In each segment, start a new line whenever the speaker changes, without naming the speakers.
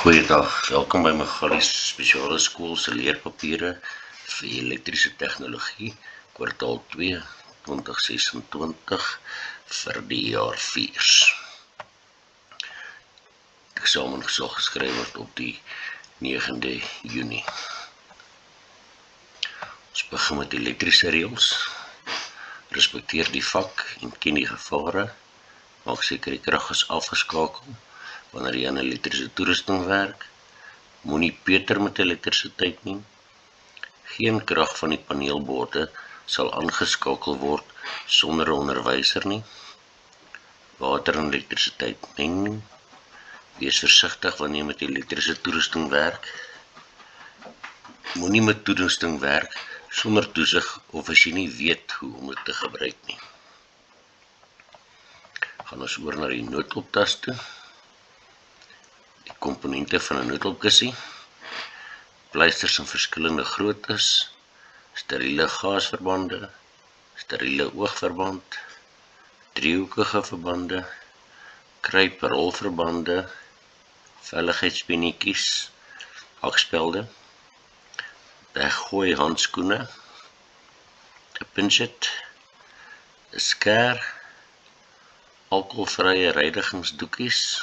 Goeiedag, welkom by Magalies Spesiale Skool se leerpapiere vir elektriese tegnologie, kwartaal 2, 2026 vir die jaar 4. Die eksamen sal geskryf word op die 9de Junie. Ons begin met elektriese reëls. Respekteer die vak en ken die gevare. Maak seker die krag is afgeskakel wanneer jy aan elektriese toerusting werk. Moenie peter met elektrisiteit nie. Geen krag van die paneelborde sal aangeskakel word sonder 'n onderwyser nie. Water en elektrisiteit meng nie. Wees versigtig wanneer jy met elektriese toerusting werk. Moenie met toerusting werk sonder toesig of as jy nie weet hoe om dit te gebruik nie. Gaan ons oor na die noodoptas toe. Die komponente van 'n noodopkussie. Pleisters in verskillende groottes, steriele gaasverbande, steriele oogverband, driehoekige verbande, kruiprolverbande, veiligheidspenetjies, hakspelde, weggooi handskoene, 'n pinchet, 'n skêr, alkoholvrye reinigingsdoekies,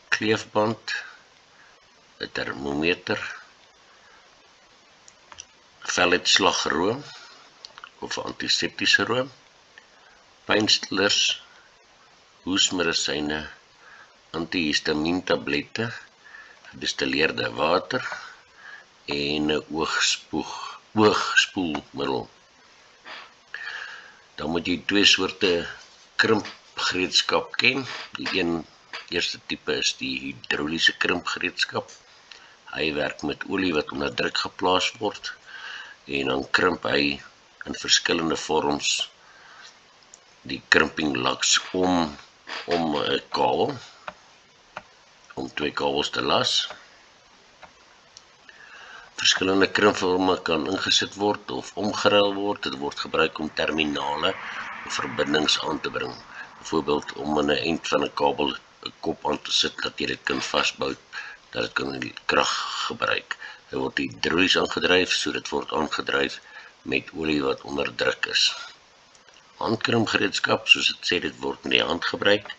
kleefband, 'n termometer, veluitslagroom of 'n antiseptiese room, pynstillers, hoesmedisyne, antihistamientablette, gedistilleerde water en 'n oogspoelmiddel. Dan moet jy twee soorte krimpgereedskap ken. Die eerste tipe is die hidroliese krimpgereedskap. Hy werk met olie wat onder druk geplaas word en dan krimp hy in verskillende vorms die crimping laks om 'n kabel, om twee kabels te las. Verskillende krimpvorme kan ingesit word of omgeruil word. Dit word gebruik om terminale of verbindings aan te bring. Byvoorbeeld om aan 'n eind van 'n kabel 'n kop aan te sit dat jy dit kan vasbou, dat dit kan die krag gebruik. Hy word hidrolies aangedryf, so dit word aangedryf met olie wat onder druk is. Handkrimpgereedskap, soos dit sê, dit word met die hand gebruik.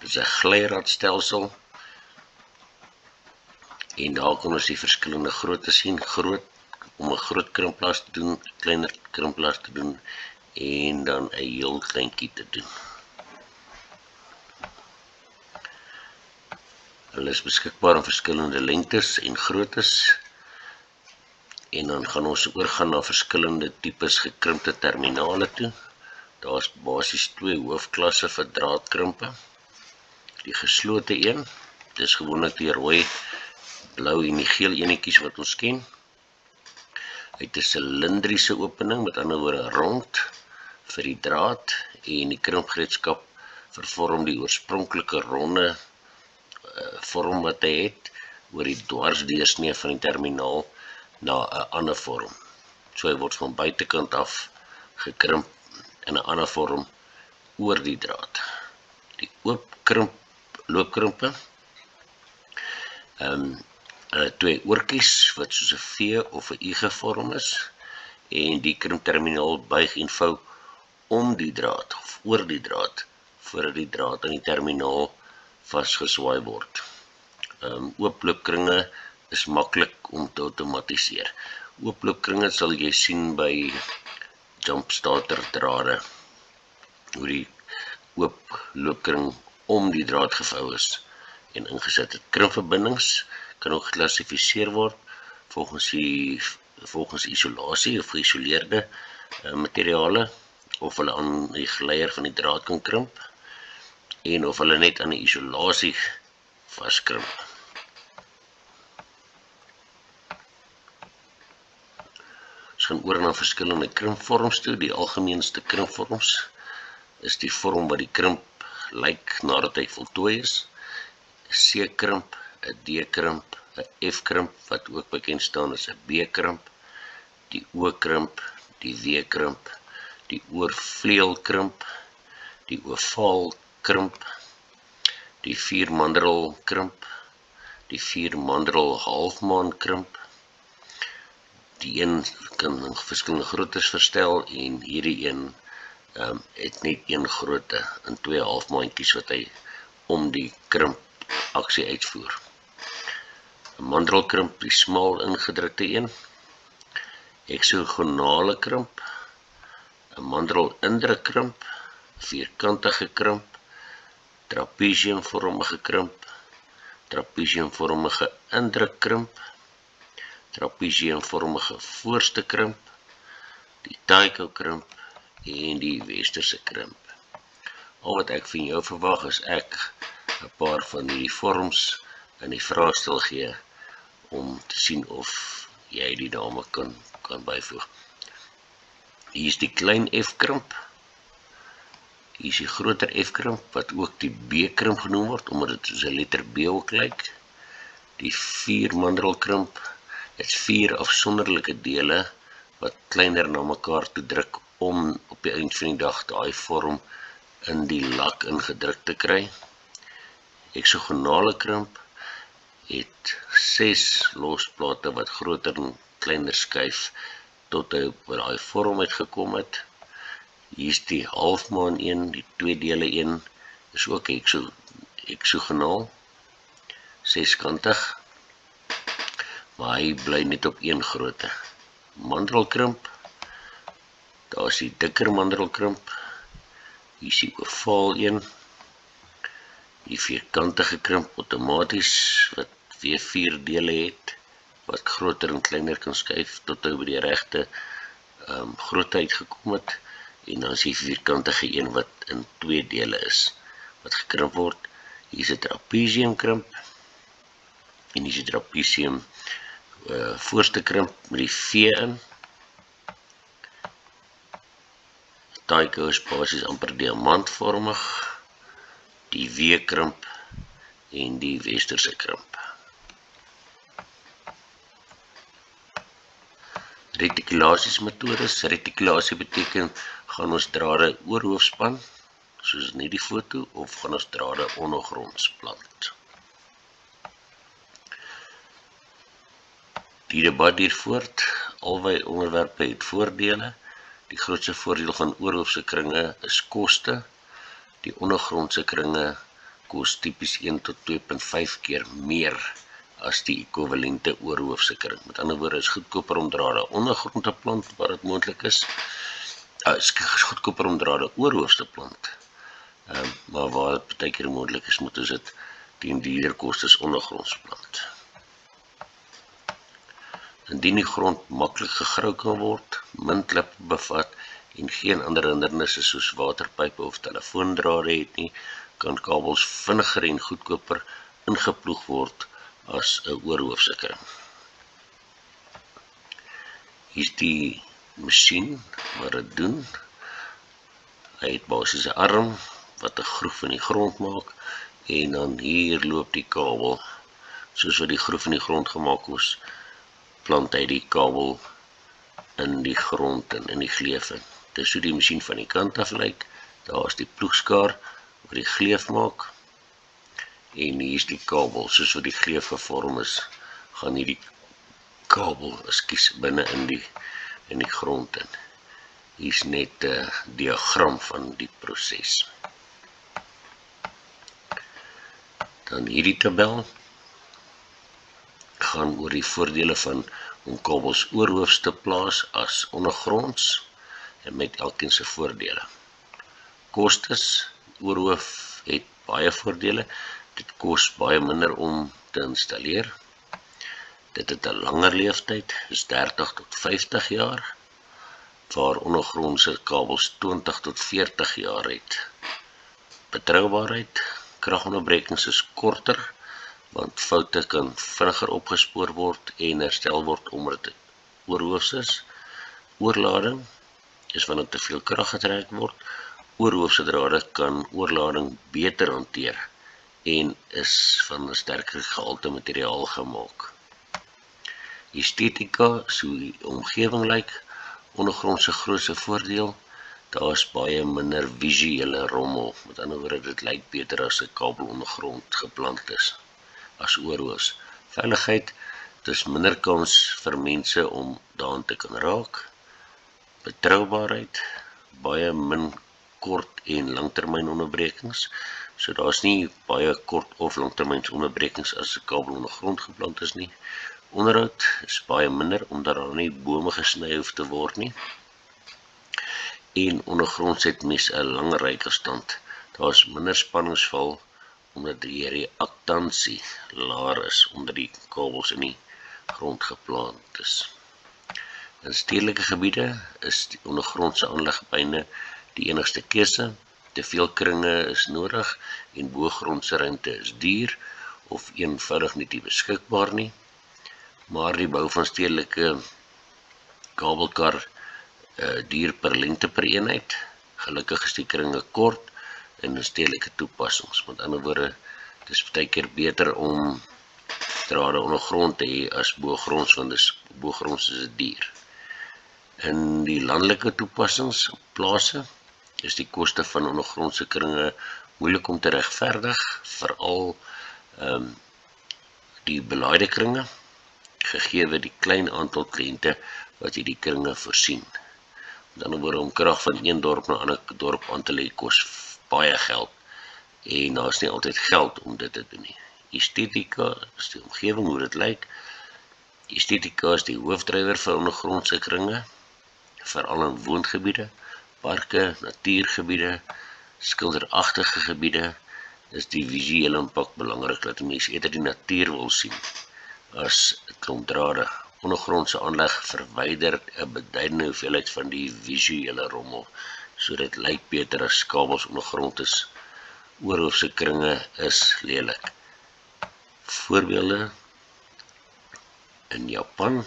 Dit is 'n glyradstelsel. En daar kan ons die verskillende grootte sien, om 'n groot krimplas te doen, 'n kleiner krimplas te doen en dan 'n heel kleintjie te doen. Hulle is beskikbaar in verskillende lengtes en groottes. En dan gaan ons oorgaan na verskillende tipes gekrimpte terminale toe. Daar is basies twee hoofklasse vir draadkrimpe. Die geslote een, dis gewoonlik die rooi, blou en die geel enetjies wat ons ken. Hy het 'n silindriese opening, met ander woorde rond vir die draad, en die krimpgereedskap vervorm die oorspronklike ronde vorm wat hy het oor die dwarsdeursnee van die terminaal na 'n ander vorm. So hy word van buitekant af gekrimp in 'n ander vorm oor die draad. Die loopkrimpe, twee oortjies wat soos 'n V of 'n U gevorm is, en die krimpterminaal buig en vou om die draad of oor die draad voordat die draad aan die terminaal vasgeswaai word. Ooploopkringe is maklik om te outomatiseer. Ooploopkringe sal jy sien by jumpstarter drade, hoe die ooploopkring om die draad gevou is en ingesit het. Krimpverbindings kan ook geklassifiseer word volgens isolasie of geïsoleerde materiale, of hulle aan die geleier van die draad kan krimp, en of hulle net aan die isolasie vaskrimp. Ons gaan oor na verskillende krimpvorms toe. Die algemeenste krimpvorms is die vorm wat die krimp lyk nadat hy voltooi is. 'n C-krimp, 'n D-krimp, 'n F-krimp wat ook bekend staan as 'n B-krimp, die O-krimp, die W-krimp, die oorvleuelkrimp, die ovaalkrimp, die viermanderel krimp, die 4 mandrel halfmaankrimp. Die een kan in verskillende groottes verstel en hierdie een het net een grootte in 2 halfmaantjies wat hy om die krimp aksie uitvoer. 'n mandrelkrimp, die smal ingedrukte een, heksagonale krimp, 'n mandrel indrukkrimp, vierkantige krimp, trapeziumvormige krimp, trapeziumvormige indrukkrimp, trapeziumvormige voorste krimp, die taiko krimp en die westerse krimp. Al wat ek van jou verwag is ek 'n paar van hierdie vorms in die vraestel gee om te sien of jy die name kan byvoeg. Hier is die klein F-krimp. Hier is die groter F-krimp wat ook die B-krimp genoem word omdat dit soos 'n letter B ook lyk. Die 4 mandrelkrimp het 4 afsonderlike dele wat kleiner na mekaar toe druk om op die eind van die dag daai vorm in die lak ingedruk te kry. Heksagonale krimp het 6 losplate wat groter en kleiner skuif tot hy by daai vorm uitgekom het. Hier is die halfmaan een, die 2 dele een is ook heksagonaal, 6kantig, maar hy bly net op 1 grootte. Mandrelkrimp, daar is die dikker mandrelkrimp, hier is die ovaal een, die vierkantige krimp outomaties wat weer 4 dele het, wat groter en kleiner kan skuif tot hy by die regte grootheid gekom het, en dan is die vierkantige een wat in 2 dele is, wat gekrimp word. Hier is 'n trapeziumkrimp, en hier is die trapezium voorste krimp met die V in. Taiko is basies amper diamantvormig, die W-krimp en die westerse krimp. Reticulasiesmetodes. Reticulasie beteken gaan ons drade oorhoofspan, soos in hierdie foto, of gaan ons drade ondergronds plant. Die debat hier voort, albei onderwerpe het voordele. Die grootste voordeel van oorhoofse kringe is koste. Die ondergrondse kringe kos tipies 1 tot 2.5 keer meer as die ekwivalente oorhoofse kring. Met ander woorde, is goedkoper om drade ondergrond te plant waar dit moontlik is. Is goedkoper om drade oorhoofs te plant. Maar waar dit baie keer moontlik is, moet ons dit teen duurder kostes ondergronds plant. Indien die grond maklik gegrou kan word, min klippe bevat en geen ander hindernisse soos waterpype of telefoondrade het nie, kan kabels vinniger en goedkoper ingeploeg word as 'n oorhoofse kring. Hier is die masjien wat dit doen. Hy het basies 'n arm wat 'n groef in die grond maak en dan hier loop die kabel. Soos wat die groef in die grond gemaak is, plant hy die kabel in die grond en in die gleuf in. Dis hoe die masjien van die kant af lyk. Daar is die ploegskaar wat die gleuf maak. En hier is die kabel, soos wat die gleuf gevorm is, gaan hierdie kabel binne in die grond in. Hier is net 'n diagram van die proses. Dan hierdie tabel gaan oor die voordele van om kabels oorhoofs te plaas as ondergronds en met elkeen se voordele. Kostes, oorhoof het baie voordele. Dit kos baie minder om te installeer. Dit het 'n langer leeftyd, is 30 tot 50 jaar, waar ondergrondse kabels 20 tot 40 jaar het. Betroubaarheid, kragonderbrekings is korter, want foute kan vinniger opgespoor word en herstel word omdat dit oorhoofs is. Oorlading is wanneer te veel krag getrek word. Oorhoofse drade kan oorlading beter hanteer en is van 'n sterker gehalte materiaal gemaak. Estetika, so die omgewing lyk, ondergrondse grootste voordeel, daar is baie minder visuele rommel. Met ander woorde, dit lyk beter as 'n kabel ondergrond geplant is. as oorloos. Veiligheid, dis minder kans vir mense om daaraan te kan raak. Betroubaarheid, baie min kort en langtermyn onderbrekings. So daar's nie baie kort of langtermynsonderbrekings as 'n kabel ondergrond geplant is nie. Onderhoud is baie minder omdat daar nie bome gesny hoef te word nie. En ondergronds het mens 'n langer rykerstand. Daar's minder spanningsval omdat die reaktansie laer is onder die kabels in die grond geplant is. In stedelike gebiede is die ondergrondse aanleg byna die enigste keuse. Te veel kringe is nodig en boogrondse ruimte is duur of eenvoudig nie beskikbaar nie. Maar die bou van stedelike kabelkar duur per lengte per eenheid. Gelukkig is die kringe kort en in stedelike toepassings. Met ander woorde, dit is baie keer beter om drade ondergrond te hê as boogronds, want boogronds is dit duur. In die landelike toepassings op plase is die koste van ondergrondse kringe moeilik om te regverdig, veral die belaaide kringe, gegee die klein aantal kliënte wat jy die kringe voorsien. Met ander woorde, om krag van een dorp na 'n ander dorp aan te lê kos baie geld en daar is nie altyd geld om dit te doen nie. Estetika is die omgewing, hoe dit lyk. Estetika is die hoofdrywer vir ondergrondse kringe, veral in woongebiede, parke, natuurgebiede, skilderagtige gebiede, is die visuele impak belangrik dat mense eerder die natuur wil sien as 'n klomp drade. Ondergrondse aanleg verwyder 'n beduidende hoeveelheid van die visuele rommel, so dit lyk beter as kabels ondergrond is. Oorhoofse kringe is lelik. Voorbeelde in Japan,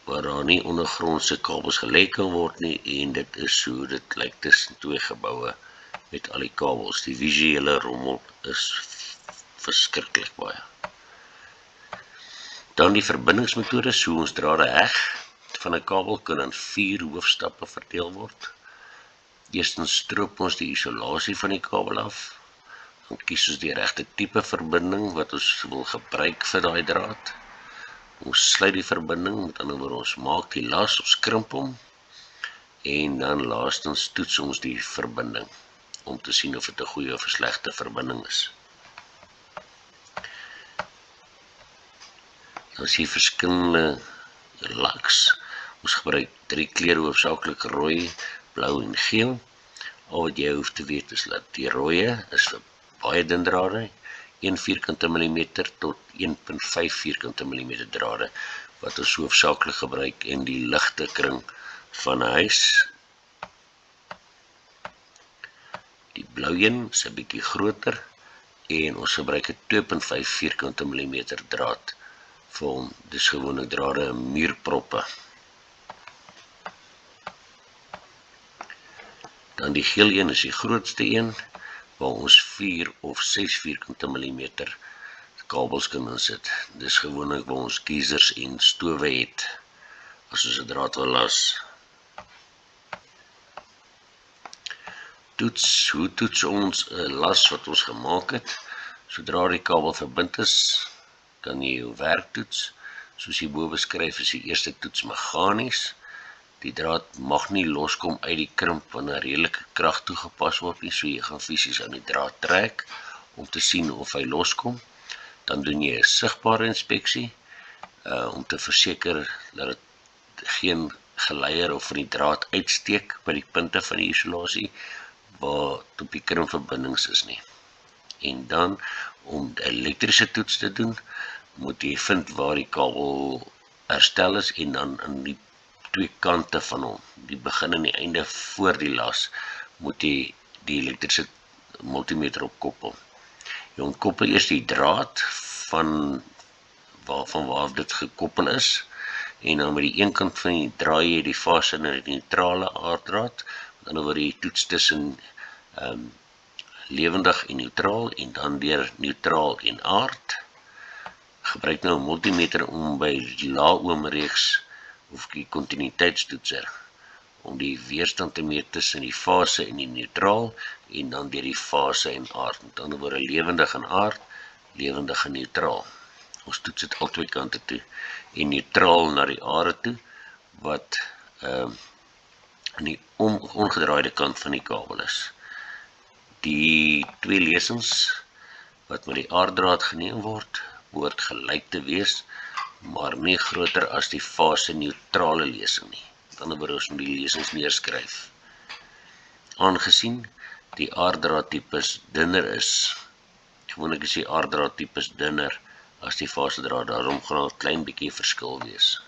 waar daar nie ondergrondse kabels gelê kan word nie, en dit is hoe dit lyk tussen twee geboue met al die kabels. Die visuele rommel is verskriklik baie. Dan die verbindingsmetodes, hoe ons drade heg van 'n kabel kan in 4 hoofstappe verdeel word. Eerstens stroop ons die isolasie van die kabel af. Dan kies ons die regte tipe verbinding wat ons wil gebruik vir daai draad. Ons sluit die verbinding, met ander woorde ons maak die las, ons krimp hom, en dan laastens toets ons die verbinding, om te sien of dit 'n goeie of 'n slegte verbinding is. Dan is hier verskillende laks. Ons gebruik 3 kleure, hoofsaaklik rooi, blou en geel. Al wat jy hoef te weet is dat die rooie is vir baie dun drade, 1 vierkante millimeter tot 1,5 vierkante millimeter drade, wat ons hoofsaaklik gebruik in die ligte kring van 'n huis. Die blou een is 'n bietjie groter en ons gebruik 'n 2,5 vierkante millimeter draad vir hom. Dis gewoonlik drade in muurproppe. Dan die geel een is die grootste een, waar ons 4 of 6 vierkante millimeter kabels kan insit. Dis gewoonlik waar ons kiesers en stowe het, as ons 'n draad wil las. Hoe toets ons 'n las wat ons gemaak het? Sodra die kabel verbind is, kan jy jou werk toets. Soos hierbo beskryf is die eerste toets meganies. Die draad mag nie loskom uit die krimp wanneer redelike krag toegepas word nie, so jy gaan fisies aan die draad trek om te sien of hy loskom. Dan doen jy 'n sigbare inspeksie om te verseker dat dit geen geleier of van die draad uitsteek by die punte van die isolasie waar op die krimpverbindings is nie. En dan om 'n elektriese toets te doen, moet jy vind waar die kabel herstel is en dan in die 2 kante van hom, die begin en die einde voor die las, moet jy die elektriese multimeter opkoppel. Jy ontkoppel eers die draad van waar dit gekoppel is, en dan met die een kant van die draai jy die fase na die neutrale aarddraad, met ander woorde jy toets tussen lewendig en neutraal, en dan deur neutraal en aard. Gebruik nou 'n multimeter om by die lae-oomreeks of die kontinuïteitstoetser om die weerstand te meet tussen die fase en die neutraal en dan deur die fase en aard. Met ander woorde lewendig en aard, lewendige neutraal. Ons toets dit al twee kante toe en neutraal na die are toe, wat aan die ongedraaide kant van die kabel is. Die twee lesings wat met die aarddraad geneem word, behoort gelyk te wees, maar nie groter as die fase neutrale lesing nie. Met ander woorde, ons moet die lesings neerskryf. Aangesien die aarddraadtipes dunner is, gewoonlik is die aarddraadtipes dunner as die fasedraad, daarom gaan daar 'n klein bietjie verskil wees.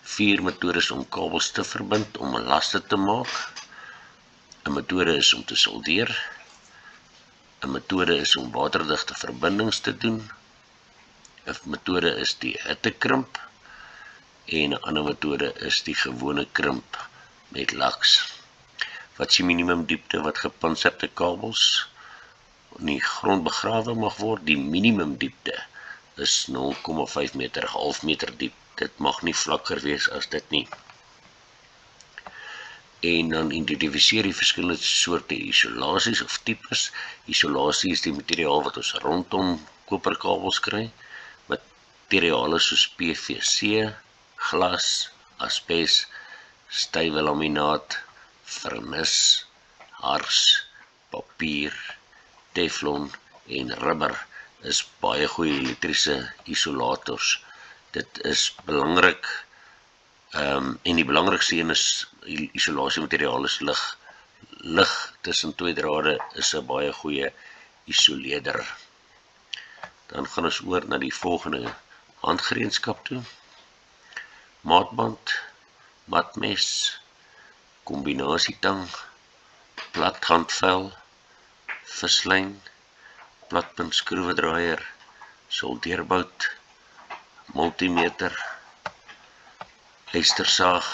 4 metodes om kabels te verbind om 'n laste te maak. 'n metode is om te soldeer. 'n metode is om waterdigte verbindings te doen. 'n metode is die hittekrimp en 'n ander metode is die gewone krimp met laks. Wat is die minimum diepte wat gepantserde kabels in die grond begrawe mag word? Die minimum diepte is 0,5 meter, half meter diep. Dit mag nie vlakker wees as dit nie. En dan identifiseer die verskillende soorte isolasies of tipes. Isolasie is die materiaal wat ons rondom koperkabels kry. Materiale soos PVC, glas, asbes, stywe laminaat, vernis, hars, papier, teflon en rubber is baie goeie elektriese isolators. Dit is belangrik, en die belangrikste een is isolasiemateriaal is lig. Lig tussen twee drade is 'n baie goeie isoleerder. Dan gaan ons oor na die volgende handgereedskap toe. Maatband, matmes, kombinasietang, plathandvel, vislyn, platpunt skroewedraaier, soldeerbout, multimeter, ystersaag,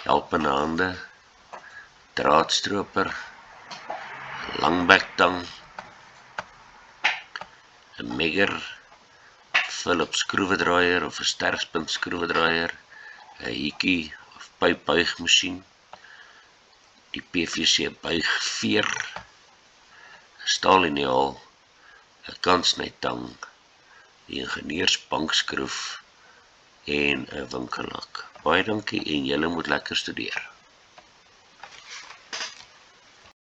helpende hande, draadstroper, langbektang, 'n megger, Phillips skroewedraaier of 'n sterkspunt skroewedraaier, 'n hietjie of pypbuigmasjien, die PVC buigveer, 'n staaliniaal, 'n kantsnytang, die ingenieursbankskroef en 'n winkellak. Baie dankie en julle moet lekker studeer.